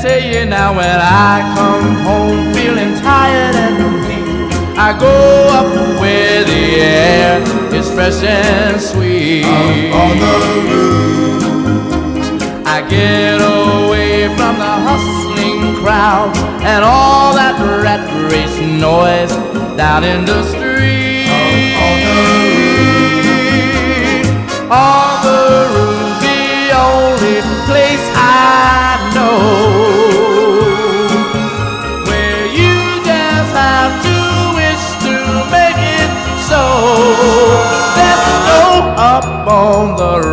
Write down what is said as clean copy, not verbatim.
tell you now, when I come home feeling tired and weak, I go up where the air is fresh and sweet. Up on the roof, I get away from the hustling crowd and all that rat race noise down in the street. up on the roof, On the roof's the only place I know where you just have to wish to make it so. Let's go up on the